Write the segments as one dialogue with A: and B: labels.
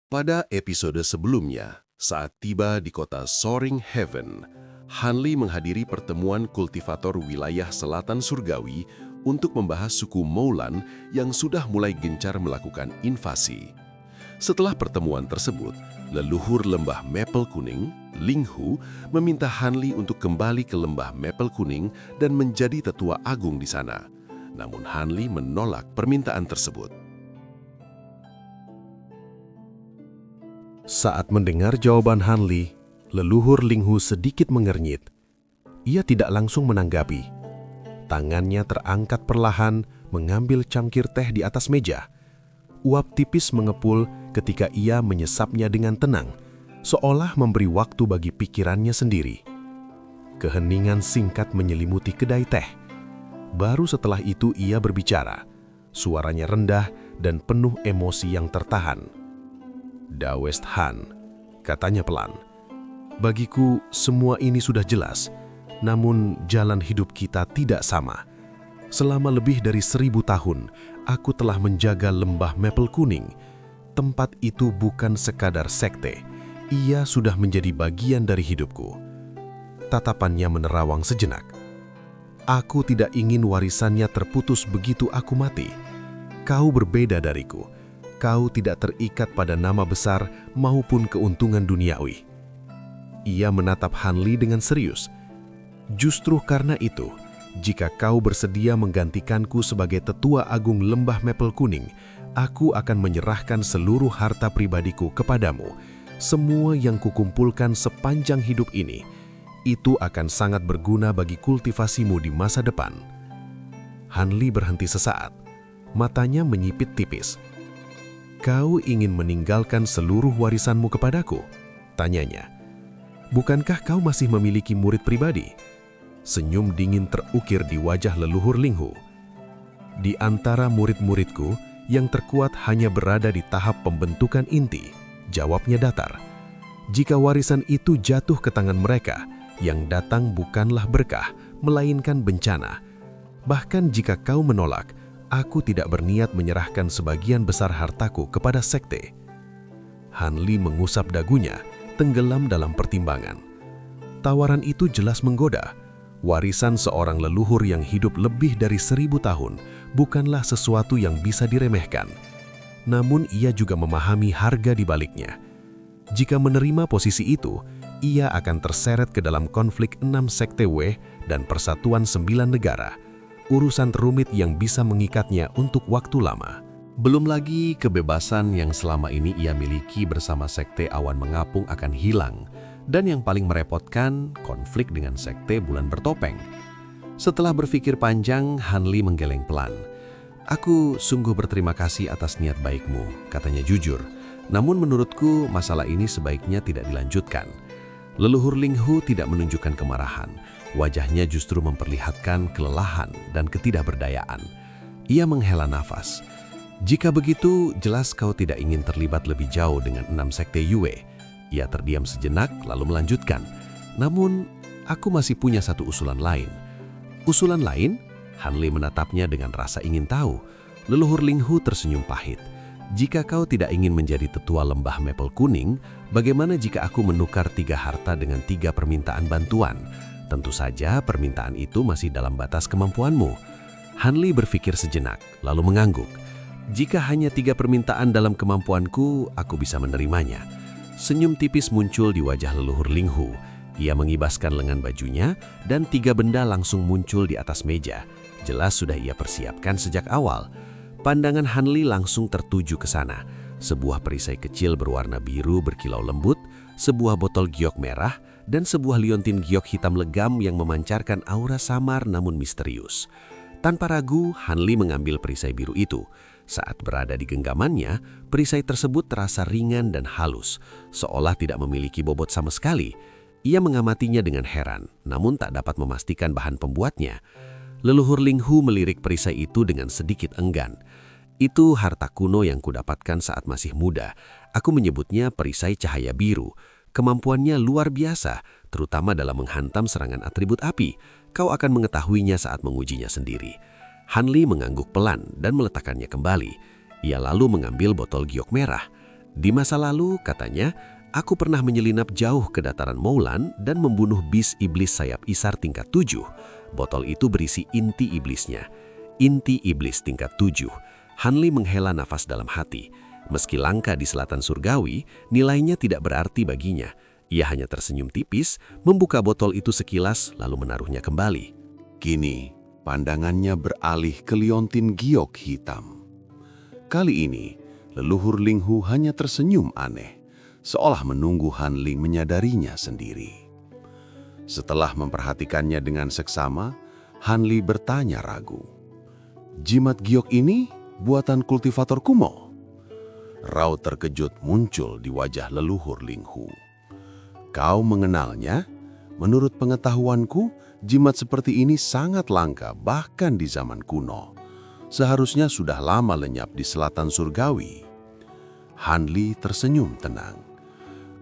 A: Pada episode sebelumnya, saat tiba di kota Soaring Heaven, Hanli menghadiri pertemuan kultivator wilayah selatan surgawi untuk membahas suku Moulan yang sudah mulai gencar melakukan invasi. Setelah pertemuan tersebut, leluhur lembah Maple Kuning, Ling Hu, meminta Hanli untuk kembali ke lembah Maple Kuning dan menjadi tetua agung di sana. Namun Hanli menolak permintaan tersebut.
B: Saat mendengar jawaban Hanli, leluhur Ling Hu sedikit mengernyit. Ia tidak langsung menanggapi. Tangannya terangkat perlahan mengambil cangkir teh di atas meja. Uap tipis mengepul ketika ia menyesapnya dengan tenang, seolah memberi waktu bagi pikirannya sendiri. Keheningan singkat menyelimuti kedai teh. Baru setelah itu ia berbicara. Suaranya rendah dan penuh emosi yang tertahan. "Dawest Han," katanya pelan. "Bagiku semua ini sudah jelas, namun jalan hidup kita tidak sama. Selama lebih dari 1000 tahun, aku telah menjaga lembah Maple Kuning. Tempat itu bukan sekadar sekte, ia sudah menjadi bagian dari hidupku." Tatapannya menerawang sejenak. "Aku tidak ingin warisannya terputus begitu aku mati. Kau berbeda dariku. Kau tidak terikat pada nama besar maupun keuntungan duniawi." Ia menatap Hanli dengan serius. "Justru karena itu, jika kau bersedia menggantikanku sebagai tetua agung lembah Maple Kuning, aku akan menyerahkan seluruh harta pribadiku kepadamu. Semua yang kukumpulkan sepanjang hidup ini, itu akan sangat berguna bagi kultivasimu di masa depan." Hanli berhenti sesaat. Matanya menyipit tipis. "Kau ingin meninggalkan seluruh warisanmu kepadaku?" tanyanya. "Bukankah kau masih memiliki murid pribadi?" Senyum dingin terukir di wajah leluhur Ling Hu. "Di antara murid-muridku, yang terkuat hanya berada di tahap pembentukan inti," jawabnya datar. "Jika warisan itu jatuh ke tangan mereka, yang datang bukanlah berkah, melainkan bencana. Bahkan jika kau menolak, aku tidak berniat menyerahkan sebagian besar hartaku kepada sekte." Hanli mengusap dagunya, tenggelam dalam pertimbangan. Tawaran itu jelas menggoda. Warisan seorang leluhur yang hidup lebih dari 1000 tahun bukanlah sesuatu yang bisa diremehkan. Namun ia juga memahami harga di baliknya. Jika menerima posisi itu, ia akan terseret ke dalam konflik 6 sekte W dan persatuan 9 negara. Urusan rumit yang bisa mengikatnya untuk waktu lama. Belum lagi kebebasan yang selama ini ia miliki bersama sekte awan mengapung akan hilang. Dan yang paling merepotkan, konflik dengan sekte bulan bertopeng. Setelah berpikir panjang, Hanli menggeleng pelan. "Aku sungguh berterima kasih atas niat baikmu," katanya jujur. "Namun menurutku masalah ini sebaiknya tidak dilanjutkan." Leluhur Ling Hu tidak menunjukkan kemarahan. Wajahnya justru memperlihatkan kelelahan dan ketidakberdayaan. Ia menghela nafas. "Jika begitu, jelas kau tidak ingin terlibat lebih jauh dengan 6 sekte Yue." Ia terdiam sejenak lalu melanjutkan. "Namun, aku masih punya satu usulan lain." "Usulan lain?" Hanli menatapnya dengan rasa ingin tahu. Leluhur Ling Hu tersenyum pahit. "Jika kau tidak ingin menjadi tetua lembah Maple Kuning, bagaimana jika aku menukar 3 harta dengan 3 permintaan bantuan? Tentu saja permintaan itu masih dalam batas kemampuanmu." Hanli berpikir sejenak, lalu mengangguk. "Jika hanya 3 permintaan dalam kemampuanku, aku bisa menerimanya." Senyum tipis muncul di wajah leluhur Ling Hu. Ia mengibaskan lengan bajunya dan 3 benda langsung muncul di atas meja. Jelas sudah ia persiapkan sejak awal. Pandangan Hanli langsung tertuju ke sana. Sebuah perisai kecil berwarna biru berkilau lembut, sebuah botol giok merah, dan sebuah liontin giok hitam legam yang memancarkan aura samar namun misterius. Tanpa ragu, Hanli mengambil perisai biru itu. Saat berada di genggamannya, perisai tersebut terasa ringan dan halus, seolah tidak memiliki bobot sama sekali. Ia mengamatinya dengan heran, namun tak dapat memastikan bahan pembuatnya. Leluhur Ling Hu melirik perisai itu dengan sedikit enggan. "Itu harta kuno yang kudapatkan saat masih muda. Aku menyebutnya perisai cahaya biru. Kemampuannya luar biasa, terutama dalam menghantam serangan atribut api. Kau akan mengetahuinya saat mengujinya sendiri." Hanli mengangguk pelan dan meletakkannya kembali. Ia lalu mengambil botol giok merah. Di masa lalu, katanya, aku pernah menyelinap jauh ke dataran Moulan dan membunuh bis iblis sayap isar tingkat 7. Botol itu berisi inti iblisnya. Inti iblis tingkat 7. Hanli menghela nafas dalam hati. Meski langka di selatan surgawi, nilainya tidak berarti baginya. Ia hanya tersenyum tipis, membuka botol itu sekilas lalu menaruhnya kembali.
A: Kini, pandangannya beralih ke liontin giok hitam. Kali ini, leluhur Linghu hanya tersenyum aneh, seolah menunggu Hanli menyadarinya sendiri. Setelah memperhatikannya dengan seksama, Hanli bertanya ragu. Jimat giok ini buatan kultivator kumo? Raut terkejut muncul di wajah leluhur Linghu. Kau mengenalnya? Menurut pengetahuanku, jimat seperti ini sangat langka bahkan di zaman kuno. Seharusnya sudah lama lenyap di selatan surgawi. Hanli tersenyum tenang.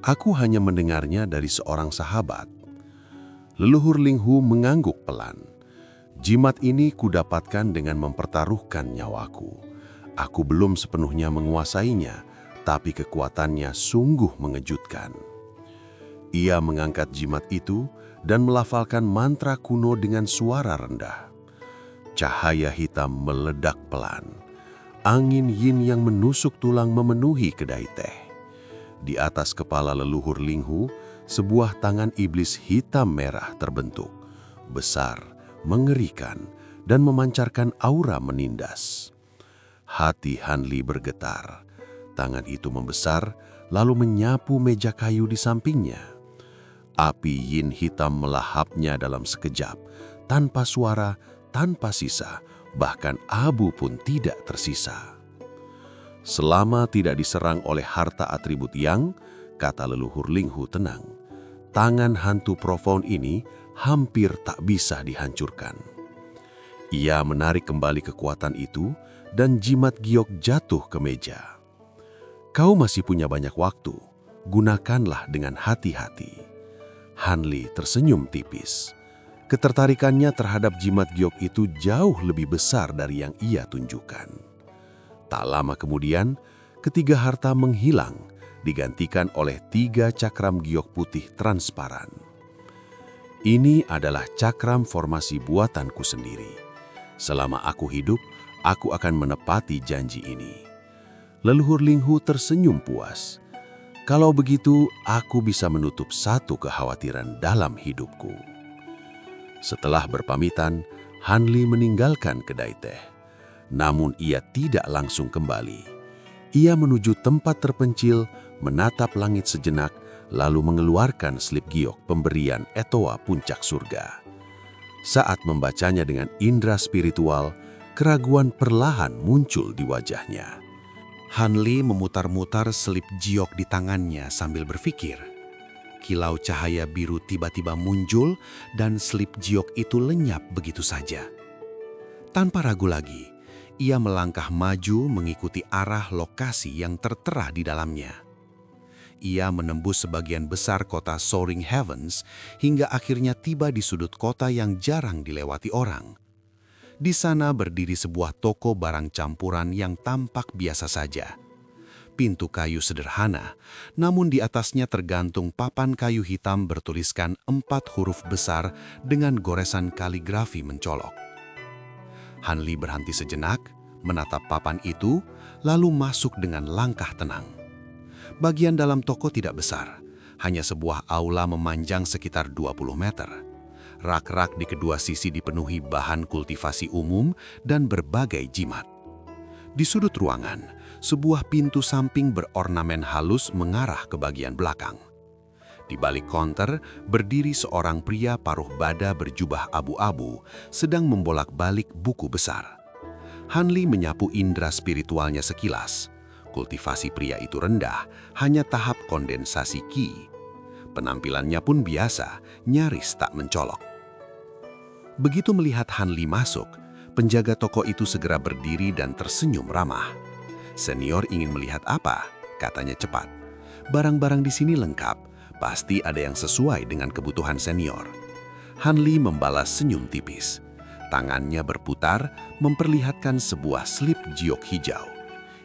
A: Aku hanya mendengarnya dari seorang sahabat. Leluhur Linghu mengangguk pelan. Jimat ini kudapatkan dengan mempertaruhkan nyawaku. Aku belum sepenuhnya menguasainya, tapi kekuatannya sungguh mengejutkan. Ia mengangkat jimat itu dan melafalkan mantra kuno dengan suara rendah. Cahaya hitam meledak pelan. Angin yin yang menusuk tulang memenuhi kedai teh. Di atas kepala leluhur Linghu, sebuah tangan iblis hitam merah terbentuk. Besar, mengerikan, dan memancarkan aura menindas. Hati Hanli bergetar. Tangan itu membesar, lalu menyapu meja kayu di sampingnya. Api yin hitam melahapnya dalam sekejap, tanpa suara, tanpa sisa, bahkan abu pun tidak tersisa. Selama tidak diserang oleh harta atribut yang, kata leluhur Linghu tenang, tangan hantu profound ini hampir tak bisa dihancurkan. Ia menarik kembali kekuatan itu dan jimat giok jatuh ke meja. Kau masih punya banyak waktu, gunakanlah dengan hati-hati. Hanli tersenyum tipis. Ketertarikannya terhadap jimat giok itu jauh lebih besar dari yang ia tunjukkan. Tak lama kemudian, ketiga harta menghilang, digantikan oleh 3 cakram giok putih transparan. Ini adalah cakram formasi buatanku sendiri. Selama aku hidup, aku akan menepati janji ini. Leluhur Linghu tersenyum puas. Kalau begitu, aku bisa menutup satu kekhawatiran dalam hidupku. Setelah berpamitan, Hanli meninggalkan kedai teh. Namun ia tidak langsung kembali. Ia menuju tempat terpencil, menatap langit sejenak, lalu mengeluarkan slip giok pemberian Etoa puncak surga. Saat membacanya dengan indera spiritual, keraguan perlahan muncul di wajahnya. Hanli memutar-mutar slip giok di tangannya sambil berpikir. Kilau cahaya biru tiba-tiba muncul dan slip giok itu lenyap begitu saja. Tanpa ragu lagi, ia melangkah maju mengikuti arah lokasi yang tertera di dalamnya. Ia menembus sebagian besar kota Soaring Heavens hingga akhirnya tiba di sudut kota yang jarang dilewati orang. Di sana berdiri sebuah toko barang campuran yang tampak biasa saja. Pintu kayu sederhana, namun di atasnya tergantung papan kayu hitam bertuliskan 4 huruf besar dengan goresan kaligrafi mencolok. Hanli berhenti sejenak, menatap papan itu, lalu masuk dengan langkah tenang. Bagian dalam toko tidak besar, hanya sebuah aula memanjang sekitar 20 meter. Rak-rak di kedua sisi dipenuhi bahan kultivasi umum dan berbagai jimat. Di sudut ruangan, sebuah pintu samping berornamen halus mengarah ke bagian belakang. Di balik konter, berdiri seorang pria paruh bada berjubah abu-abu, sedang membolak-balik buku besar. Hanli menyapu indera spiritualnya sekilas. Kultivasi pria itu rendah, hanya tahap kondensasi ki. Penampilannya pun biasa, nyaris tak mencolok. Begitu melihat Hanli masuk, penjaga toko itu segera berdiri dan tersenyum ramah. "Senior ingin melihat apa?" katanya cepat. "Barang-barang di sini lengkap, pasti ada yang sesuai dengan kebutuhan senior." Hanli membalas senyum tipis. Tangannya berputar, memperlihatkan sebuah slip giok hijau.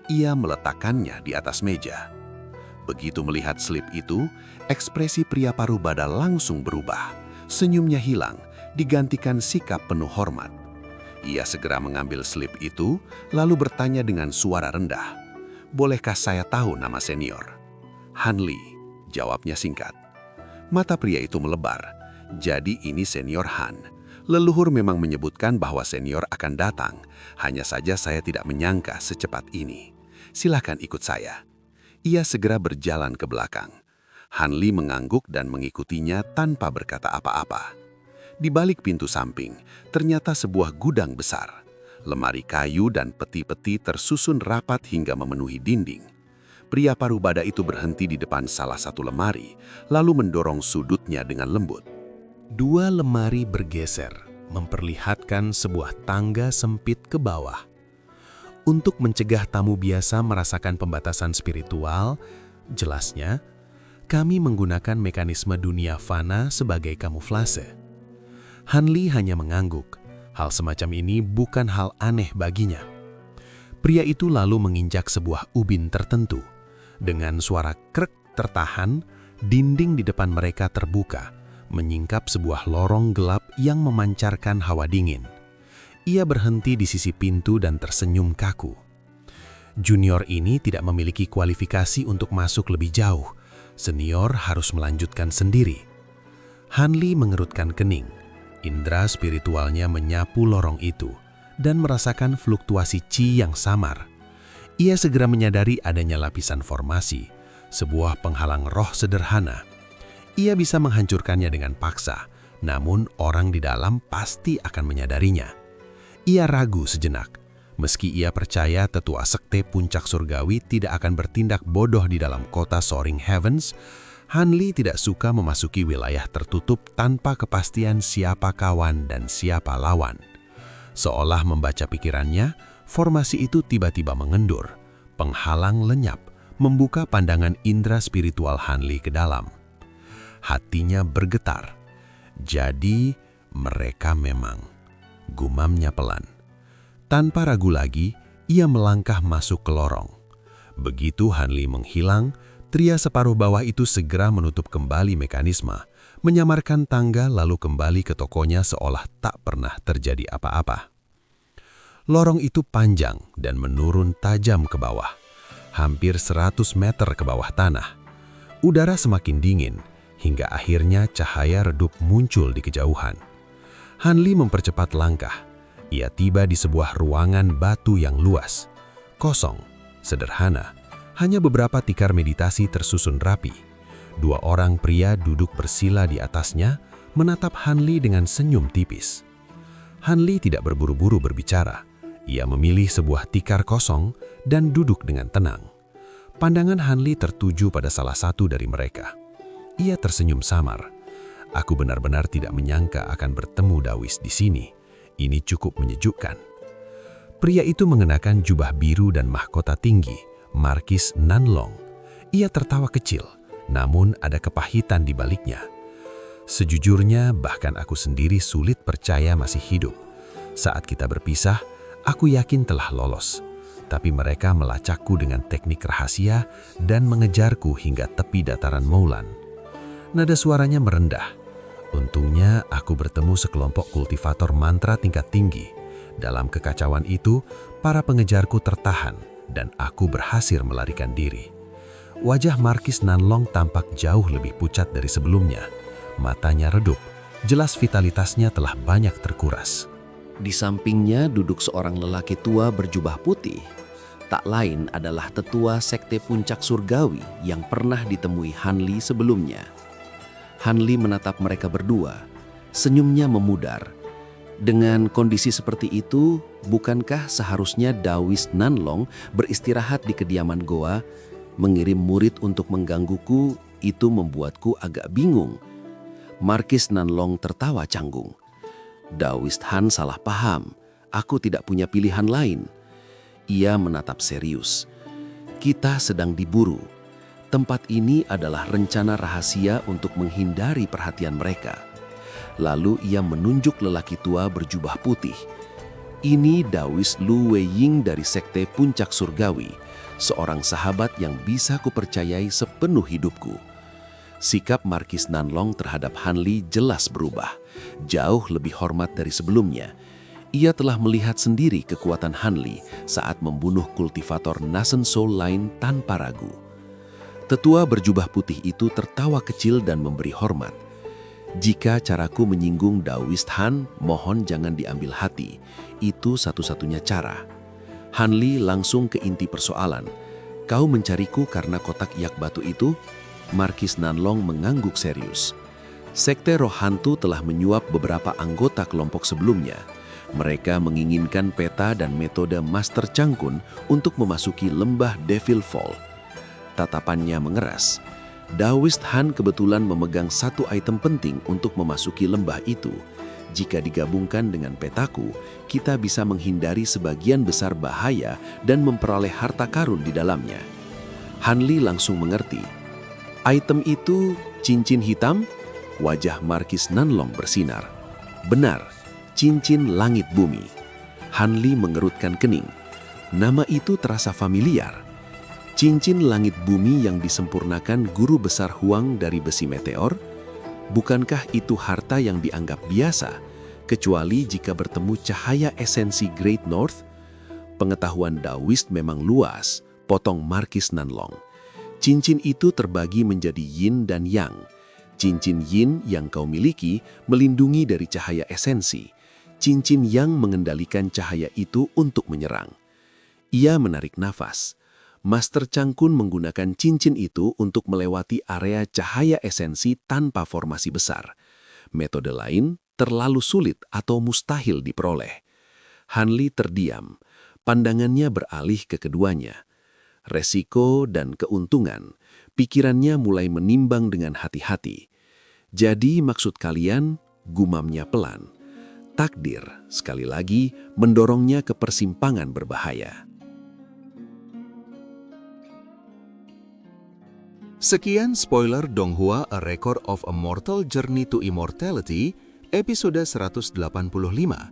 A: Ia meletakkannya di atas meja.
B: Begitu melihat slip itu, ekspresi pria Parubada langsung berubah. Senyumnya hilang, digantikan sikap penuh hormat. Ia segera mengambil slip itu, lalu bertanya dengan suara rendah, "Bolehkah saya tahu nama senior?" "Hanli," jawabnya singkat. Mata pria itu melebar. Jadi ini senior Han. Leluhur memang menyebutkan bahwa senior akan datang. Hanya saja saya tidak menyangka secepat ini. Silakan ikut saya. Ia segera berjalan ke belakang. Hanli mengangguk dan mengikutinya tanpa berkata apa-apa. Di balik pintu samping, ternyata sebuah gudang besar. Lemari kayu dan peti-peti tersusun rapat hingga memenuhi dinding. Pria Parubada itu berhenti di depan salah satu lemari, lalu mendorong sudutnya dengan lembut. Dua lemari bergeser, memperlihatkan sebuah tangga sempit ke bawah. Untuk mencegah tamu biasa merasakan pembatasan spiritual, jelasnya, kami menggunakan mekanisme dunia fana sebagai kamuflase. Hanli hanya mengangguk. Hal semacam ini bukan hal aneh baginya. Pria itu lalu menginjak sebuah ubin tertentu. Dengan suara krek tertahan, dinding di depan mereka terbuka, menyingkap sebuah lorong gelap yang memancarkan hawa dingin. Ia berhenti di sisi pintu dan tersenyum kaku. Junior ini tidak memiliki kualifikasi untuk masuk lebih jauh. Senior harus melanjutkan sendiri. Hanli mengerutkan kening. Indra spiritualnya menyapu lorong itu dan merasakan fluktuasi chi yang samar. Ia segera menyadari adanya lapisan formasi, sebuah penghalang roh sederhana. Ia bisa menghancurkannya dengan paksa, namun orang di dalam pasti akan menyadarinya. Ia ragu sejenak. Meski ia percaya tetua sekte puncak surgawi tidak akan bertindak bodoh di dalam kota Soaring Heavens, Hanli tidak suka memasuki wilayah tertutup tanpa kepastian siapa kawan dan siapa lawan. Seolah membaca pikirannya, formasi itu tiba-tiba mengendur. Penghalang lenyap, membuka pandangan indera spiritual Hanli ke dalam. Hatinya bergetar. Jadi, mereka memang. Gumamnya pelan. Tanpa ragu lagi, ia melangkah masuk ke lorong. Begitu Hanli menghilang, pria separuh bawah itu segera menutup kembali mekanisme, menyamarkan tangga lalu kembali ke tokonya seolah tak pernah terjadi apa-apa. Lorong itu panjang dan menurun tajam ke bawah, hampir 100 meter ke bawah tanah. Udara semakin dingin, hingga akhirnya cahaya redup muncul di kejauhan. Hanli mempercepat langkah. Ia tiba di sebuah ruangan batu yang luas, kosong, sederhana. Hanya beberapa tikar meditasi tersusun rapi. Dua orang pria duduk bersila di atasnya, menatap Hanli dengan senyum tipis. Hanli tidak berburu-buru berbicara. Ia memilih sebuah tikar kosong dan duduk dengan tenang. Pandangan Hanli tertuju pada salah satu dari mereka. Ia tersenyum samar. Aku benar-benar tidak menyangka akan bertemu Dawis di sini. Ini cukup menyejukkan. Pria itu mengenakan jubah biru dan mahkota tinggi, Markis Nanlong. Ia tertawa kecil, namun ada kepahitan di baliknya. Sejujurnya, bahkan aku sendiri sulit percaya masih hidup. Saat kita berpisah, aku yakin telah lolos. Tapi mereka melacakku dengan teknik rahasia dan mengejarku hingga tepi dataran Moulan. Nada suaranya merendah. Untungnya, aku bertemu sekelompok kultivator mantra tingkat tinggi. Dalam kekacauan itu, para pengejarku tertahan dan aku berhasil melarikan diri. Wajah Markis Nanlong tampak jauh lebih pucat dari sebelumnya. Matanya redup, jelas vitalitasnya telah banyak terkuras.
C: Di sampingnya duduk seorang lelaki tua berjubah putih. Tak lain adalah tetua sekte puncak surgawi yang pernah ditemui Hanli sebelumnya. Hanli menatap mereka berdua, senyumnya memudar. Dengan kondisi seperti itu, bukankah seharusnya Dawis Nanlong beristirahat di kediaman goa? Mengirim murid untuk menggangguku, itu membuatku agak bingung. Markis Nanlong tertawa canggung. Dawis Han salah paham, aku tidak punya pilihan lain. Ia menatap serius. Kita sedang diburu. Tempat ini adalah rencana rahasia untuk menghindari perhatian mereka. Lalu ia menunjuk lelaki tua berjubah putih. Ini Dawis Lu Weiying dari sekte puncak surgawi, seorang sahabat yang bisa kupercayai sepenuh hidupku. Sikap Markis Nanlong terhadap Hanli jelas berubah, jauh lebih hormat dari sebelumnya. Ia telah melihat sendiri kekuatan Hanli saat membunuh kultivator Nasen Soul lain tanpa ragu. Tetua berjubah putih itu tertawa kecil dan memberi hormat. "Jika caraku menyinggung Daoist Han, mohon jangan diambil hati. Itu satu-satunya cara." Hanli langsung ke inti persoalan. "Kau mencariku karena kotak yak batu itu?" Markis Nanlong mengangguk serius. Sekte Roh Hantu telah menyuap beberapa anggota kelompok sebelumnya. Mereka menginginkan peta dan metode Master Changkun untuk memasuki lembah Devil Fall. Tatapannya mengeras. Daoist Han kebetulan memegang satu item penting untuk memasuki lembah itu. Jika digabungkan dengan petaku, kita bisa menghindari sebagian besar bahaya dan memperoleh harta karun di dalamnya. Hanli langsung mengerti. "Item itu cincin hitam?" Wajah Markis Nanlong bersinar. "Benar, cincin langit bumi." Hanli mengerutkan kening. Nama itu terasa familiar. Cincin langit bumi yang disempurnakan guru besar Huang dari besi meteor? Bukankah itu harta yang dianggap biasa, kecuali jika bertemu cahaya esensi Great North? Pengetahuan Daoist memang luas, potong Markis Nanlong. Cincin itu terbagi menjadi yin dan yang. Cincin yin yang kau miliki melindungi dari cahaya esensi. Cincin yang mengendalikan cahaya itu untuk menyerang. Ia menarik nafas. Master Changkun menggunakan cincin itu untuk melewati area cahaya esensi tanpa formasi besar. Metode lain terlalu sulit atau mustahil diperoleh. Hanli terdiam. Pandangannya beralih ke keduanya. Resiko dan keuntungan, pikirannya mulai menimbang dengan hati-hati. "Jadi maksud kalian," gumamnya pelan. Takdir, sekali lagi, mendorongnya ke persimpangan berbahaya.
D: Sekian spoiler Donghua A Record of a Mortal Journey to Immortality, episode 185.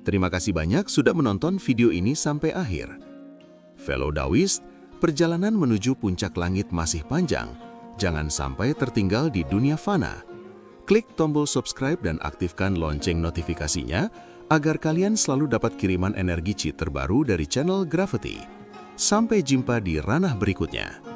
D: Terima kasih banyak sudah menonton video ini sampai akhir. Fellow Daoist, perjalanan menuju puncak langit masih panjang. Jangan sampai tertinggal di dunia fana. Klik tombol subscribe dan aktifkan lonceng notifikasinya agar kalian selalu dapat kiriman energi cheat terbaru dari channel Gravity. Sampai jumpa di ranah berikutnya.